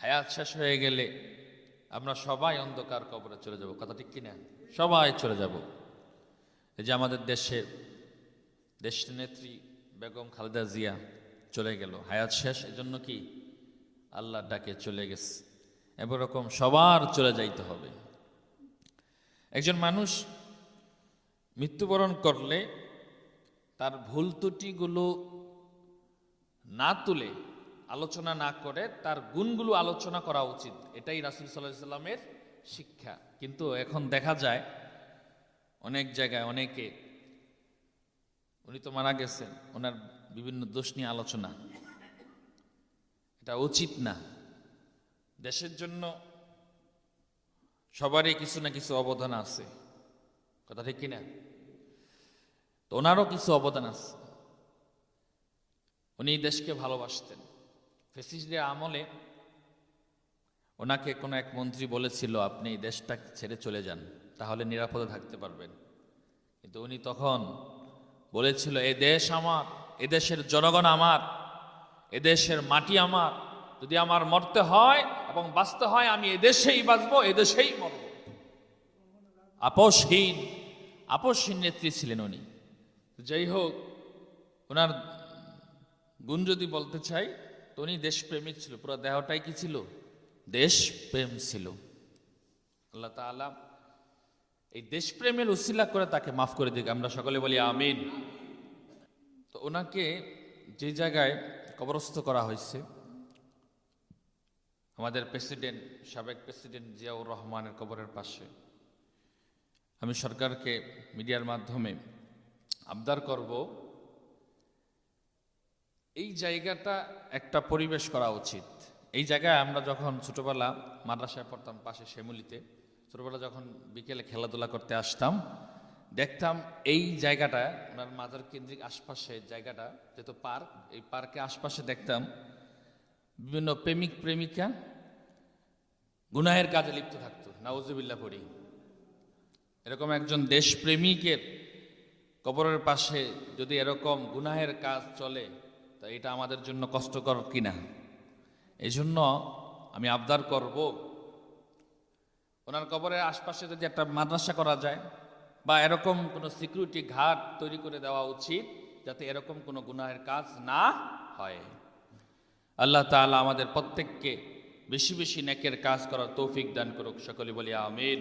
হায়াত শেষ হয়ে গেলে আমরা সবাই অন্ধকার কবরে চলে যাব, কথা ঠিক কিনা? সবাই চলে যাব। এই যে আমাদের দেশের দেশনেত্রী বেগম খালেদা জিয়া চলে গেল, হায়াত শেষ, এজন্য কি আল্লাহর ডাকে চলে গেছে। এরকম সবার চলে যাইতে হবে। একজন মানুষ মৃত্যুবরণ করলে তার ভুল ত্রুটিগুলো না তুলে, আলোচনা না করে তার গুণগুলো আলোচনা করা উচিত। এটাই রাসূল সাল্লাল্লাহু আলাইহি সাল্লামের শিক্ষা। কিন্তু এখন দেখা যায় অনেক জায়গায় অনেকে, উনি তো মারা গেছেন, ওনার বিভিন্ন দোষ নিয়ে আলোচনা, এটা উচিত না। দেশের জন্য সবারই কিছু না কিছু অবদান আছে, কথা ঠিক কিনা? তো ওনারও কিছু অবদান আছে। উনি দেশকে ভালোবাসতেন। ফ্যাসিস্টদের আমলে ওনাকে কোনো এক মন্ত্রী বলেছিল, আপনি দেশটা ছেড়ে চলে যান, তাহলে নিরাপদে থাকতে পারবেন। কিন্তু উনি তখন বলেছিল, এ দেশ আমার, এদেশের জনগণ আমার, এদেশের মাটি আমার, যদি আমার মরতে হয় এবং বাঁচতে হয় আমি এদেশেই বাঁচবো, এদেশেই মরব। আপোষহীন নেত্রী ছিলেন উনি। যাই হোক, ওনার গুণ যদি বলতে চাই তো উনি দেশপ্রেমিক ছিল, পুরো দেহটাই কি ছিল? দেশপ্রেম ছিল। আল্লাহ তাআলা এই দেশপ্রেমের উসিলা করে তাকে মাফ করে দিক, আমরা সকলে বলি আমিন। তো ওনাকে যে জায়গায় কবরস্থ করা হয়েছে, আমাদের সাবেক প্রেসিডেন্ট জিয়াউর রহমানের কবরের পাশে, আমি সরকারকে মিডিয়ার মাধ্যমে আবদার করব, এই জায়গাটা একটা পরিবেশ করা উচিত। এই জায়গায় আমরা যখন ছোটবেলা মাদ্রাসায় পড়তাম, পাশে শ্যামলীতে, ছোটবেলা যখন বিকেলে খেলাধুলা করতে আসতাম, দেখতাম এই জায়গাটা, ওনার মাজার কেন্দ্রিক আশপাশে জায়গাটা যেহেতু পার্ক, এই পার্কের আশপাশে দেখতাম বিভিন্ন প্রেমিক প্রেমিকা গুনাহের কাজে লিপ্ত থাকতো, নাউজুবিল্লাহ পড়ি। এরকম একজন দেশপ্রেমিকের কবরের পাশে যদি এরকম গুনাহের কাজ চলে, তা এটা আমাদের জন্য কষ্টকর কিনা? এই জন্য আমি আবদার করব, ওনার কবরের আশপাশে যদি একটা মাদ্রাসা করা যায় বা এরকম কোনো সিকিউরিটি ঘাট তৈরি করে দেওয়া উচিত, যাতে এরকম কোনো গুনাহের কাজ না হয়। আল্লাহ তাআলা আমাদের প্রত্যেককে বেশি বেশি নেকের কাজ করার তৌফিক দান করুক, সকলে বলি আমিন।